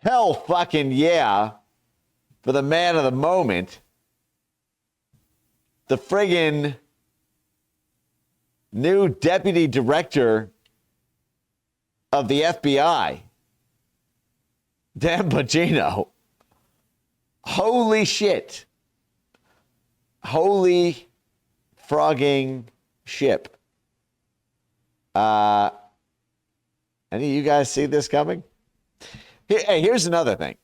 Hell fucking yeah. For the man of the moment. The friggin' new deputy director of the FBI, Dan Bongino. Holy shit. Holy frogging ship. Any of you guys see this coming? Hey, here's another thing.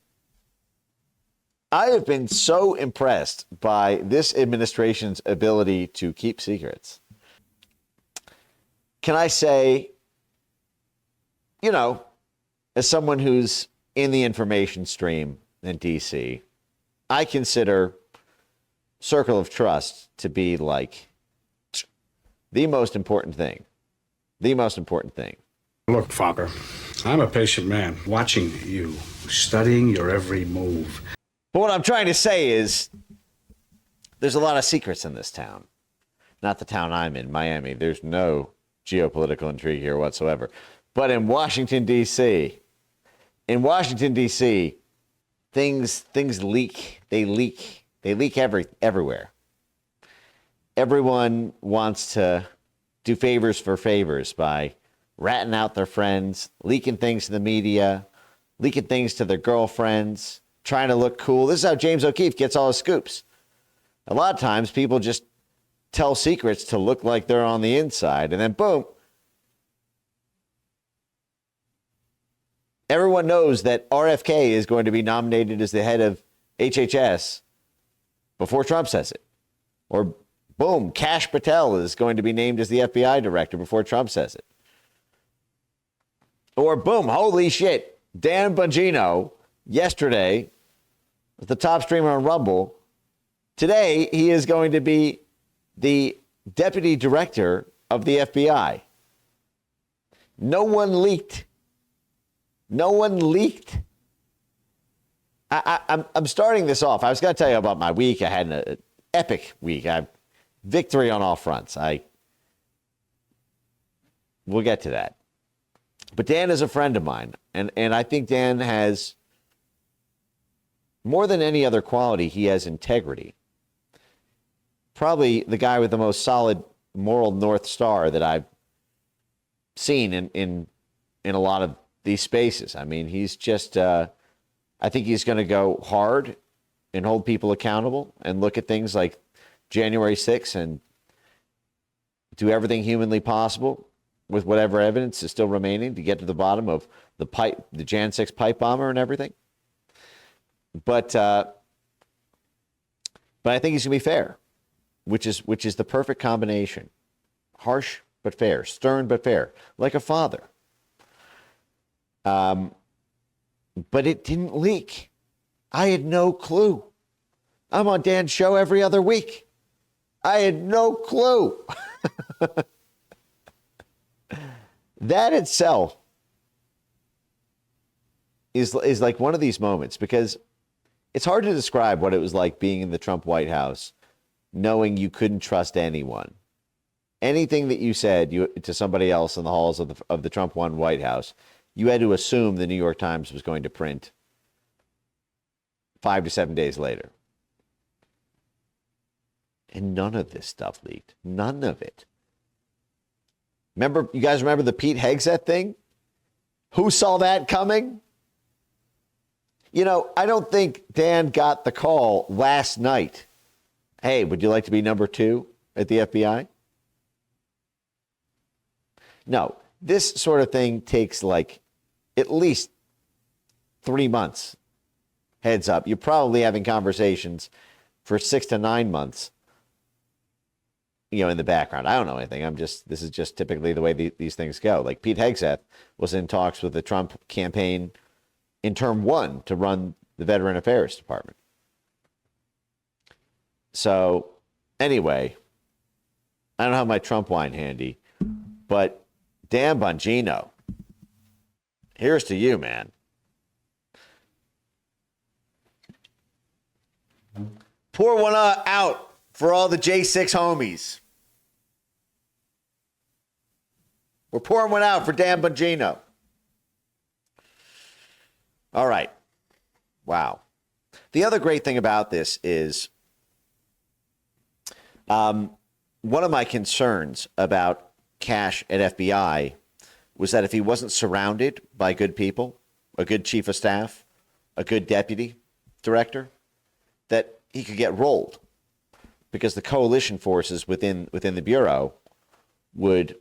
I have been so impressed by this administration's ability to keep secrets. Can I say, as someone who's in the information stream in D.C., I consider Circle of Trust to be like the most important thing. The most important thing. Look, Fokker, I'm a patient man, watching you, studying your every move. But what I'm trying to say is there's a lot of secrets in this town. Not the town I'm in, Miami. There's no geopolitical intrigue here whatsoever. But in Washington, D.C., things leak. They leak everywhere. Everyone wants to do favors for favors by ratting out their friends, leaking things to the media, leaking things to their girlfriends, trying to look cool. This is how James O'Keefe gets all his scoops. A lot of times people just tell secrets to look like they're on the inside, and then boom. Everyone knows that RFK is going to be nominated as the head of HHS before Trump says it. Or boom, Kash Patel is going to be named as the FBI director before Trump says it. Or boom, holy shit, Dan Bongino yesterday was the top streamer on Rumble. Today, he is going to be the deputy director of the FBI. No one leaked. I'm starting this off. I was going to tell you about my week. I had an epic week. Victory on all fronts. We'll get to that. But Dan is a friend of mine, and I think Dan has, more than any other quality, he has integrity. Probably the guy with the most solid moral North Star that I've seen in a lot of these spaces. I mean, he's just, I think he's going to go hard and hold people accountable and look at things like January 6th and do everything humanly possible with whatever evidence is still remaining to get to the bottom of the Jan 6 pipe bomber and everything. But I think he's going to be fair, which is the perfect combination. Harsh but fair, stern but fair, like a father. But it didn't leak. I had no clue. I'm on Dan's show every other week. I had no clue. That itself is like one of these moments, because it's hard to describe what it was like being in the Trump White House, knowing you couldn't trust anyone. Anything that you said to somebody else in the halls of the Trump 1 White House, you had to assume the New York Times was going to print 5 to 7 days later. And none of this stuff leaked. None of it. You guys remember the Pete Hegseth thing? Who saw that coming? I don't think Dan got the call last night. Hey, would you like to be number 2 at the FBI? No, this sort of thing takes like at least 3 months. Heads up. You're probably having conversations for 6 to 9 months, in the background. I don't know anything. This is just typically the way these things go. Like Pete Hegseth was in talks with the Trump campaign in term 1 to run the Veteran Affairs Department. So anyway, I don't have my Trump wine handy, but Dan Bongino, here's to you, man. Pour one out for all the J6 homies. We're pouring one out for Dan Bongino. All right. Wow. The other great thing about this is one of my concerns about Cash at FBI was that if he wasn't surrounded by good people, a good chief of staff, a good deputy director, that he could get rolled because the coalition forces within the bureau would,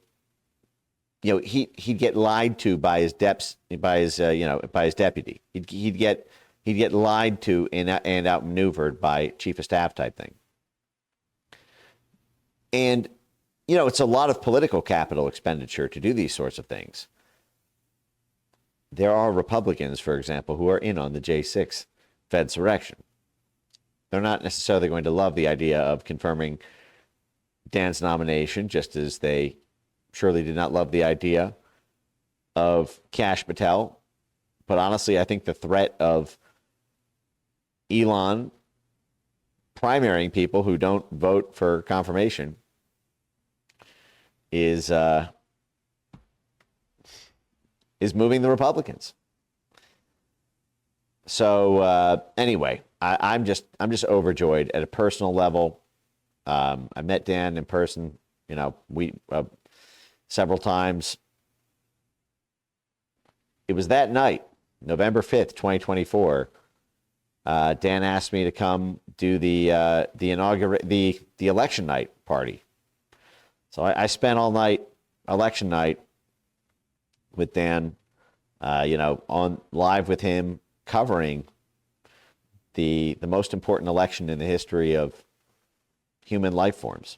he'd get lied to by his by his deputy. He'd get lied to and outmaneuvered by chief of staff type thing. And it's a lot of political capital expenditure to do these sorts of things. There are Republicans, for example, who are in on the J6 Fedsurrection. They're not necessarily going to love the idea of confirming Dan's nomination, just as they surely did not love the idea of Kash Patel. But honestly, I think the threat of Elon primarying people who don't vote for confirmation is moving the Republicans. So anyway, I'm just overjoyed at a personal level. I met Dan in person, we several times. It was that night, November 5th, 2024. Dan asked me to come do the election night party. So I spent all night, election night, with Dan, on live with him, covering the most important election in the history of human life forms,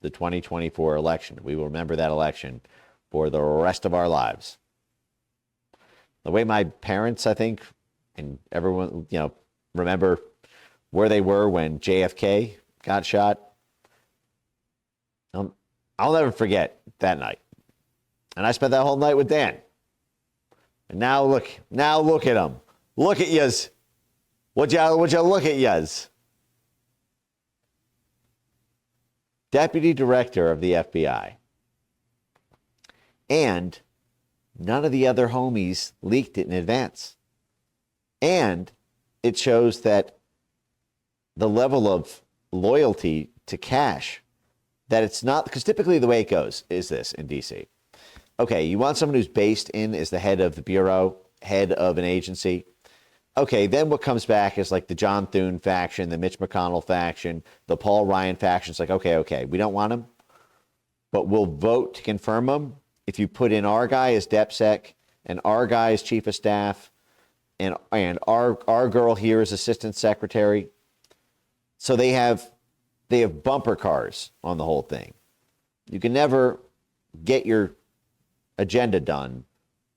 the 2024 election. We will remember that election for the rest of our lives. The way my parents, I think, and everyone, remember where they were when JFK got shot. I'll never forget that night. And I spent that whole night with Dan. And now look at him. Look at yous. Would you look at yous? Deputy Director of the FBI. And none of the other homies leaked it in advance. And it shows that the level of loyalty to Cash, that it's not, because typically the way it goes is this in DC. Okay, you want someone who's based in as the head of the bureau, head of an agency. Okay, then what comes back is like the John Thune faction, the Mitch McConnell faction, the Paul Ryan faction. It's like, okay, we don't want him, but we'll vote to confirm him if you put in our guy as DepSec and our guy as chief of staff and our girl here as assistant secretary. So they have bumper cars on the whole thing. You can never get your agenda done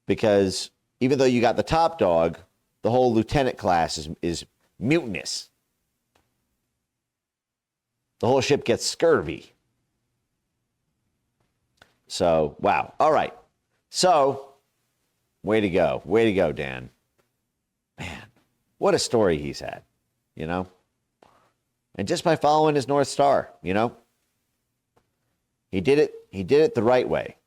because even though you got the top dog, the whole lieutenant class is mutinous. The whole ship gets scurvy. So, wow. All right. So, way to go. Way to go, Dan. Man, what a story he's had, And just by following his North Star, he did it the right way.